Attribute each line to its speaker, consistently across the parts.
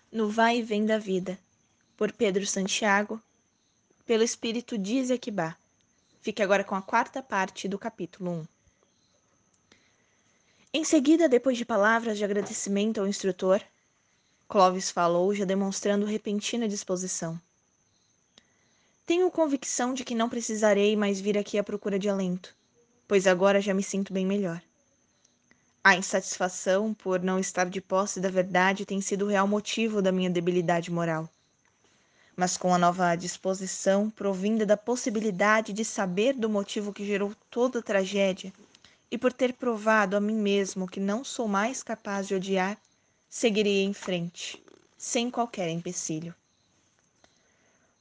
Speaker 1: No Vai e Vem da Vida, por Pedro Santiago, pelo Espírito de Ezequiba. Fique agora com a quarta parte do capítulo 1. Em seguida, depois de palavras de agradecimento ao instrutor, Clovis falou, já demonstrando repentina disposição. Tenho convicção de que não precisarei mais vir aqui à procura de alento, pois agora já me sinto bem melhor. A insatisfação por não estar de posse da verdade tem sido o real motivo da minha debilidade moral. Mas com a nova disposição provinda da possibilidade de saber do motivo que gerou toda a tragédia, e por ter provado a mim mesmo que não sou mais capaz de odiar, seguirei em frente, sem qualquer empecilho.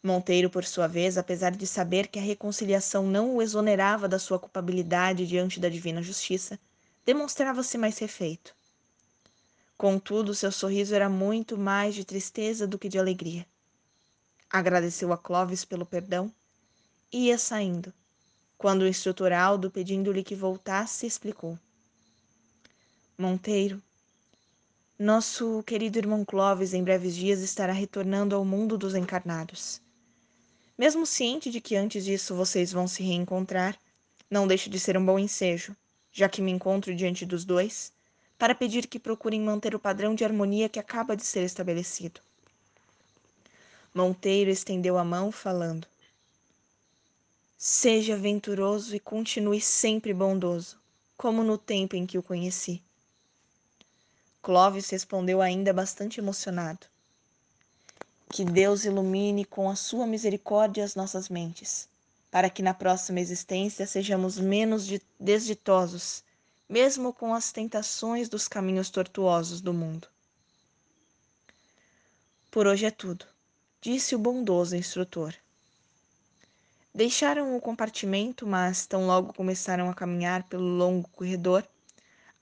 Speaker 1: Monteiro, por sua vez, apesar de saber que a reconciliação não o exonerava da sua culpabilidade diante da divina justiça, demonstrava-se mais refeito. Contudo, seu sorriso era muito mais de tristeza do que de alegria. Agradeceu a Clovis pelo perdão e ia saindo, quando o instrutor Aldo, pedindo-lhe que voltasse, explicou. Monteiro, nosso querido irmão Clovis em breves dias estará retornando ao mundo dos encarnados. Mesmo ciente de que antes disso vocês vão se reencontrar, não deixa de ser um bom ensejo, já que me encontro diante dos dois, para pedir que procurem manter o padrão de harmonia que acaba de ser estabelecido. Monteiro estendeu a mão, falando. Seja venturoso e continue sempre bondoso, como no tempo em que o conheci. Clovis respondeu ainda bastante emocionado. Que Deus ilumine com a sua misericórdia as nossas mentes, para que na próxima existência sejamos menos desditosos, mesmo com as tentações dos caminhos tortuosos do mundo. Por hoje é tudo, disse o bondoso instrutor. Deixaram o compartimento, mas tão logo começaram a caminhar pelo longo corredor,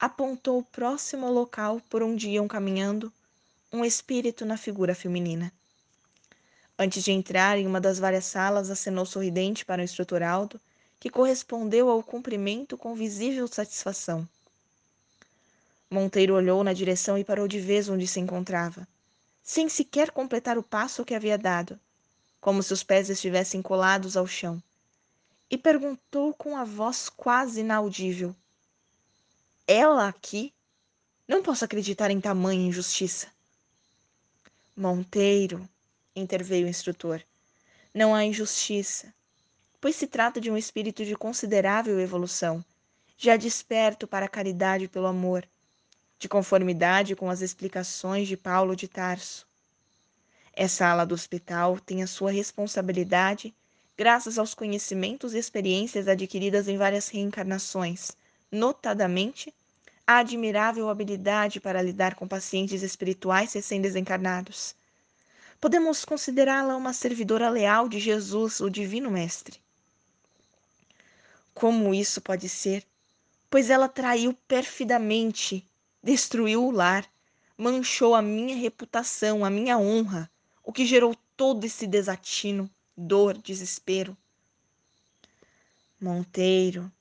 Speaker 1: apontou próximo ao local por onde iam caminhando um espírito na figura feminina. Antes de entrar em uma das várias salas, acenou sorridente para o instrutor Aldo, que correspondeu ao cumprimento com visível satisfação. Monteiro olhou na direção e parou de vez onde se encontrava, sem sequer completar o passo que havia dado, como se os pés estivessem colados ao chão, e perguntou com a voz quase inaudível. Ela aqui? Não posso acreditar em tamanha injustiça. Monteiro, interveio o instrutor, não há injustiça, pois se trata de um espírito de considerável evolução, já desperto para a caridade pelo amor, de conformidade com as explicações de Paulo de Tarso. Essa ala do hospital tem a sua responsabilidade graças aos conhecimentos e experiências adquiridas em várias reencarnações, notadamente a admirável habilidade para lidar com pacientes espirituais recém-desencarnados. Podemos considerá-la uma servidora leal de Jesus, o Divino Mestre. Como isso pode ser? Pois ela traiu perfidamente, destruiu o lar, manchou a minha reputação, a minha honra, o que gerou todo esse desatino, dor, desespero. Monteiro,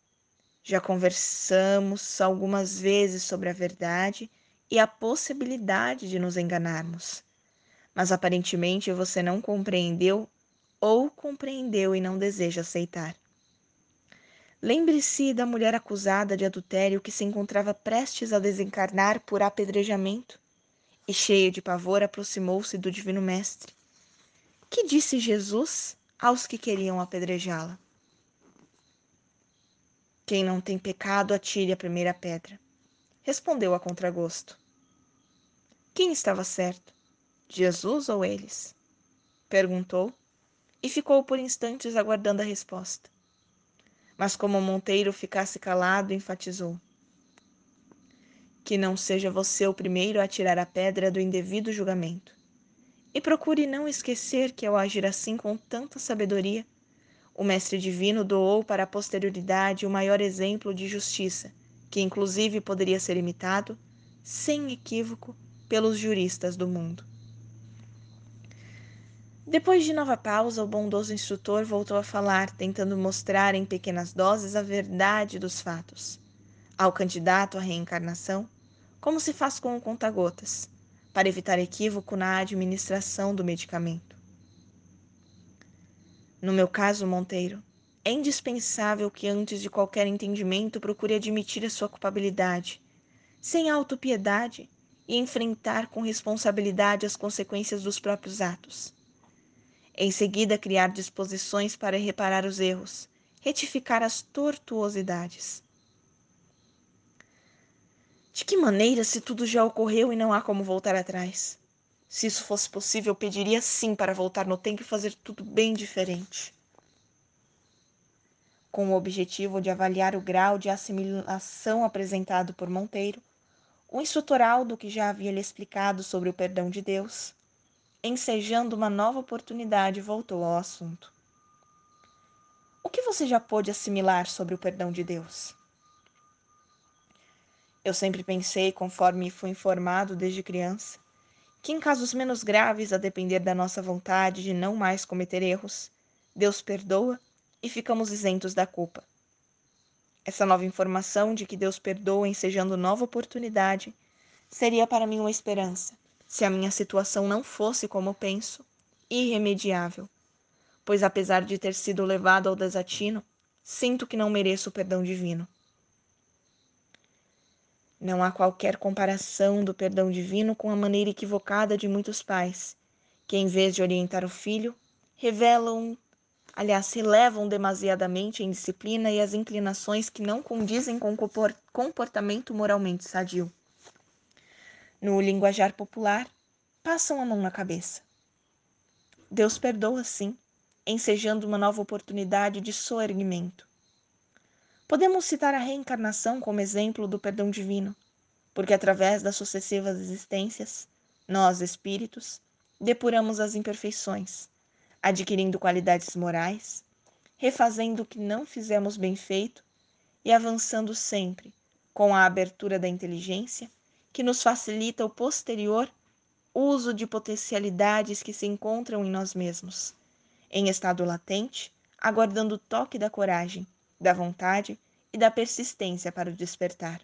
Speaker 1: já conversamos algumas vezes sobre a verdade e a possibilidade de nos enganarmos. Mas aparentemente você não compreendeu ou compreendeu e não deseja aceitar. Lembre-se da mulher acusada de adultério que se encontrava prestes a desencarnar por apedrejamento e, cheia de pavor, aproximou-se do Divino Mestre. Que disse Jesus aos que queriam apedrejá-la? Quem não tem pecado, atire a primeira pedra. Respondeu a contragosto. Quem estava certo? Jesus ou eles? Perguntou e ficou por instantes aguardando a resposta. Mas como Monteiro ficasse calado, enfatizou. Que não seja você o primeiro a tirar a pedra do indevido julgamento. E procure não esquecer que, ao agir assim com tanta sabedoria, o Mestre Divino doou para a posterioridade o maior exemplo de justiça, que inclusive poderia ser imitado, sem equívoco, pelos juristas do mundo. Depois de nova pausa, o bondoso instrutor voltou a falar, tentando mostrar em pequenas doses a verdade dos fatos. Ao candidato à reencarnação, como se faz com o conta-gotas, para evitar equívoco na administração do medicamento. No meu caso, Monteiro, é indispensável que antes de qualquer entendimento procure admitir a sua culpabilidade, sem autopiedade, e enfrentar com responsabilidade as consequências dos próprios atos. Em seguida, criar disposições para reparar os erros, retificar as tortuosidades. De que maneira, se tudo já ocorreu e não há como voltar atrás? Se isso fosse possível, eu pediria sim para voltar no tempo e fazer tudo bem diferente. Com o objetivo de avaliar o grau de assimilação apresentado por Monteiro, o instrutor Aldo, que já havia lhe explicado sobre o perdão de Deus, ensejando uma nova oportunidade, voltou ao assunto. O que você já pôde assimilar sobre o perdão de Deus? Eu sempre pensei, conforme fui informado desde criança, que em casos menos graves, a depender da nossa vontade de não mais cometer erros, Deus perdoa e ficamos isentos da culpa. Essa nova informação de que Deus perdoa ensejando nova oportunidade seria para mim uma esperança, se a minha situação não fosse, como penso, irremediável, pois apesar de ter sido levado ao desatino, sinto que não mereço o perdão divino. Não há qualquer comparação do perdão divino com a maneira equivocada de muitos pais, que em vez de orientar o filho, relevam demasiadamente a indisciplina e as inclinações que não condizem com o comportamento moralmente sadio. No linguajar popular, passam a mão na cabeça. Deus perdoa, sim, ensejando uma nova oportunidade de soerguimento. Podemos citar a reencarnação como exemplo do perdão divino, porque através das sucessivas existências, nós, espíritos, depuramos as imperfeições, adquirindo qualidades morais, refazendo o que não fizemos bem feito e avançando sempre com a abertura da inteligência, que nos facilita o posterior uso de potencialidades que se encontram em nós mesmos, em estado latente, aguardando o toque da coragem, da vontade e da persistência para o despertar.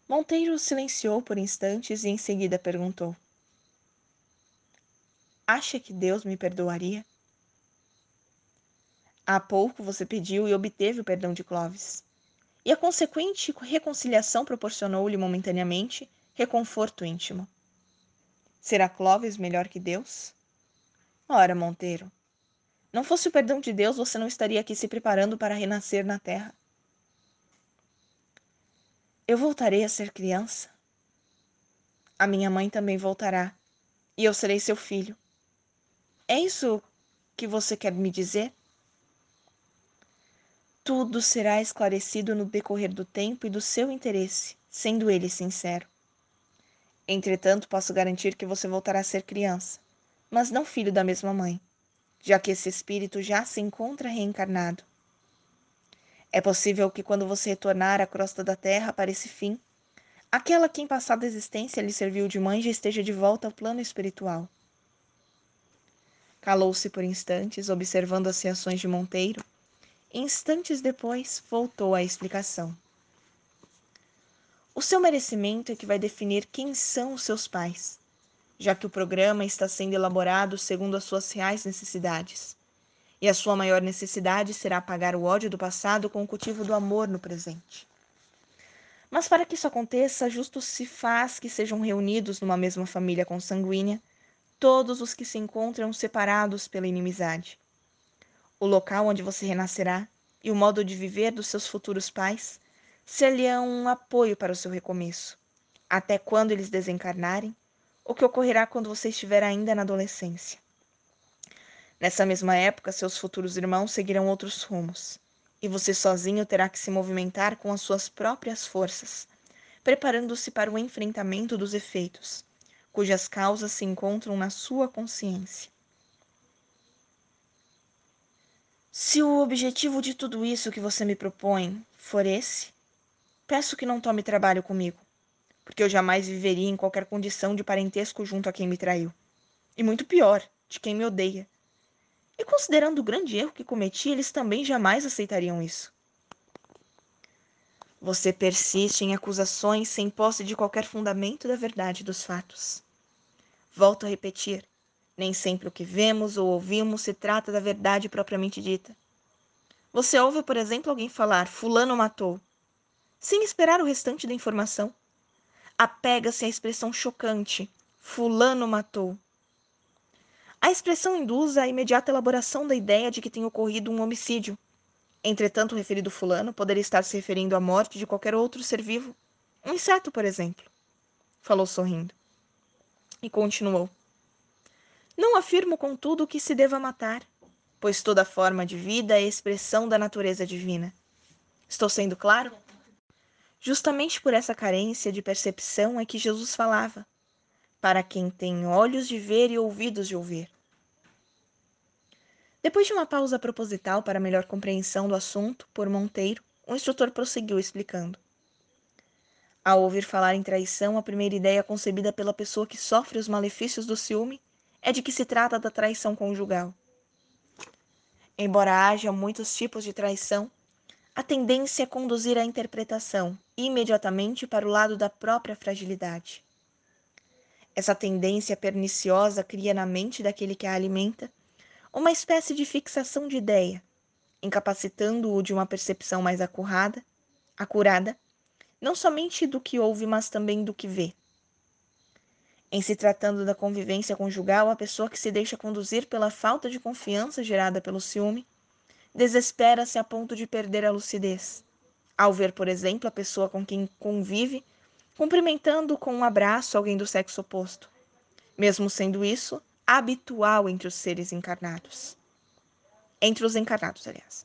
Speaker 1: Monteiro silenciou por instantes e em seguida perguntou: Acha que Deus me perdoaria? Há pouco você pediu e obteve o perdão de Clovis, e a consequente reconciliação proporcionou-lhe momentaneamente reconforto íntimo. Será Clovis melhor que Deus? Ora, Monteiro, não fosse o perdão de Deus, você não estaria aqui se preparando para renascer na terra. Eu voltarei a ser criança. A minha mãe também voltará, e eu serei seu filho. É isso que você quer me dizer? Tudo será esclarecido no decorrer do tempo e do seu interesse, sendo ele sincero. Entretanto, posso garantir que você voltará a ser criança, mas não filho da mesma mãe, já que esse espírito já se encontra reencarnado. É possível que quando você retornar à crosta da terra para esse fim, aquela que em passada existência lhe serviu de mãe já esteja de volta ao plano espiritual. Calou-se por instantes, observando as reações de Monteiro. Instantes depois, voltou à explicação. O seu merecimento é que vai definir quem são os seus pais, já que o programa está sendo elaborado segundo as suas reais necessidades. E a sua maior necessidade será apagar o ódio do passado com o cultivo do amor no presente. Mas para que isso aconteça, justo se faz que sejam reunidos numa mesma família consanguínea todos os que se encontram separados pela inimizade. O local onde você renascerá e o modo de viver dos seus futuros pais ser-lhe-ão um apoio para o seu recomeço, até quando eles desencarnarem, o que ocorrerá quando você estiver ainda na adolescência. Nessa mesma época, seus futuros irmãos seguirão outros rumos, e você sozinho terá que se movimentar com as suas próprias forças, preparando-se para o enfrentamento dos efeitos, cujas causas se encontram na sua consciência. Se o objetivo de tudo isso que você me propõe for esse, peço que não tome trabalho comigo, porque eu jamais viveria em qualquer condição de parentesco junto a quem me traiu. E muito pior, de quem me odeia. E considerando o grande erro que cometi, eles também jamais aceitariam isso. Você persiste em acusações sem posse de qualquer fundamento da verdade dos fatos. Volto a repetir, nem sempre o que vemos ou ouvimos se trata da verdade propriamente dita. Você ouve, por exemplo, alguém falar, fulano matou, sem esperar o restante da informação. Apega-se à expressão chocante, fulano matou. A expressão induz a imediata elaboração da ideia de que tem ocorrido um homicídio. Entretanto, o referido fulano poderia estar se referindo à morte de qualquer outro ser vivo. Um inseto, por exemplo. Falou sorrindo. E continuou. Não afirmo, contudo, que se deva matar, pois toda forma de vida é expressão da natureza divina. Estou sendo claro? Justamente por essa carência de percepção é que Jesus falava, para quem tem olhos de ver e ouvidos de ouvir. Depois de uma pausa proposital para melhor compreensão do assunto por Monteiro, o instrutor prosseguiu explicando. Ao ouvir falar em traição, a primeira ideia concebida pela pessoa que sofre os malefícios do ciúme é de que se trata da traição conjugal. Embora haja muitos tipos de traição, a tendência é conduzir a interpretação imediatamente para o lado da própria fragilidade. Essa tendência perniciosa cria na mente daquele que a alimenta uma espécie de fixação de ideia, incapacitando-o de uma percepção mais acurada, não somente do que ouve, mas também do que vê. Em se tratando da convivência conjugal, a pessoa que se deixa conduzir pela falta de confiança gerada pelo ciúme desespera-se a ponto de perder a lucidez. Ao ver, por exemplo, a pessoa com quem convive cumprimentando com um abraço alguém do sexo oposto, mesmo sendo isso habitual entre os seres encarnados. Entre os encarnados, aliás.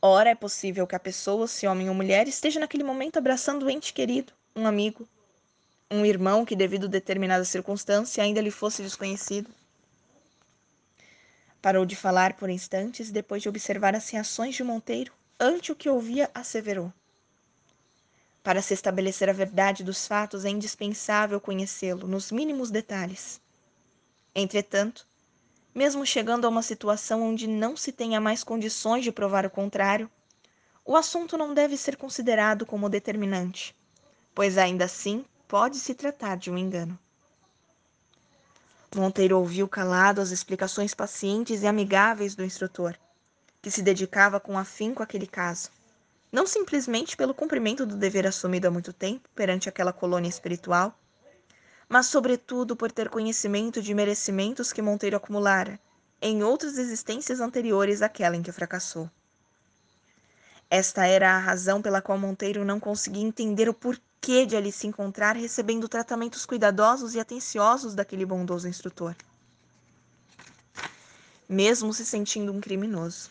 Speaker 1: Ora, é possível que a pessoa, se homem ou mulher, esteja naquele momento abraçando um ente querido, um amigo, um irmão que, devido a determinada circunstância, ainda lhe fosse desconhecido. Parou de falar por instantes e, depois de observar as reações de Monteiro, ante o que ouvia, asseverou. Para se estabelecer a verdade dos fatos, é indispensável conhecê-lo nos mínimos detalhes. Entretanto, mesmo chegando a uma situação onde não se tenha mais condições de provar o contrário, o assunto não deve ser considerado como determinante, pois ainda assim pode se tratar de um engano. Monteiro ouviu calado as explicações pacientes e amigáveis do instrutor, que se dedicava com afinco àquele caso, não simplesmente pelo cumprimento do dever assumido há muito tempo perante aquela colônia espiritual, mas sobretudo por ter conhecimento de merecimentos que Monteiro acumulara em outras existências anteriores àquela em que fracassou. Esta era a razão pela qual Monteiro não conseguia entender o porquê de ali se encontrar recebendo tratamentos cuidadosos e atenciosos daquele bondoso instrutor, mesmo se sentindo um criminoso.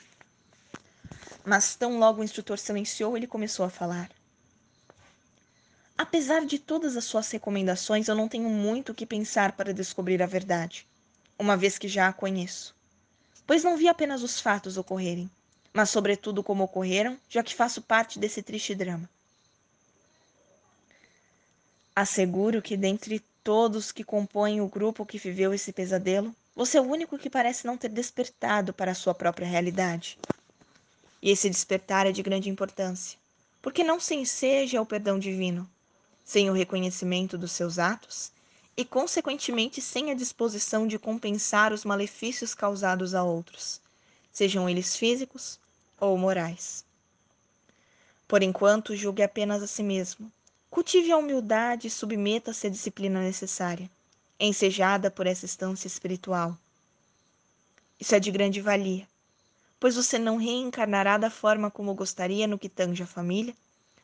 Speaker 1: Mas tão logo o instrutor silenciou, ele começou a falar. Apesar de todas as suas recomendações, eu não tenho muito o que pensar para descobrir a verdade, uma vez que já a conheço. Pois não vi apenas os fatos ocorrerem, mas sobretudo como ocorreram, já que faço parte desse triste drama. Asseguro que dentre todos que compõem o grupo que viveu esse pesadelo, você é o único que parece não ter despertado para a sua própria realidade. E esse despertar é de grande importância, porque não se enseja ao perdão divino, sem o reconhecimento dos seus atos e, consequentemente, sem a disposição de compensar os malefícios causados a outros, sejam eles físicos ou morais. Por enquanto, julgue apenas a si mesmo. Cultive a humildade e submeta-se à disciplina necessária, ensejada por essa instância espiritual. Isso é de grande valia, pois você não reencarnará da forma como gostaria no que tange a família,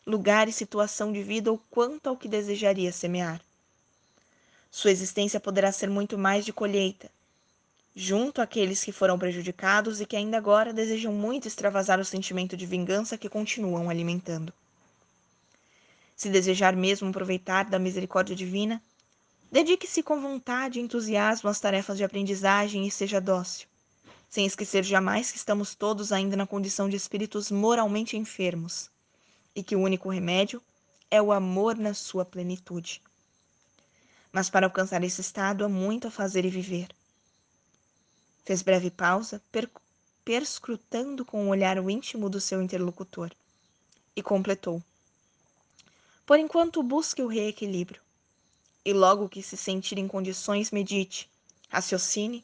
Speaker 1: lugar e situação de vida ou quanto ao que desejaria semear. Sua existência poderá ser muito mais de colheita, junto àqueles que foram prejudicados e que ainda agora desejam muito extravasar o sentimento de vingança que continuam alimentando. Se desejar mesmo aproveitar da misericórdia divina, dedique-se com vontade e entusiasmo às tarefas de aprendizagem e seja dócil, sem esquecer jamais que estamos todos ainda na condição de espíritos moralmente enfermos e que o único remédio é o amor na sua plenitude. Mas para alcançar esse estado há muito a fazer e viver. Fez breve pausa, perscrutando com o olhar o íntimo do seu interlocutor, e completou. Por enquanto, busque o reequilíbrio. E logo que se sentir em condições, medite, raciocine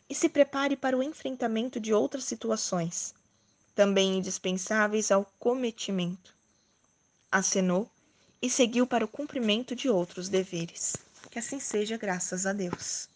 Speaker 1: e se prepare para o enfrentamento de outras situações, também indispensáveis ao cometimento. Acenou e seguiu para o cumprimento de outros deveres. Que assim seja, graças a Deus.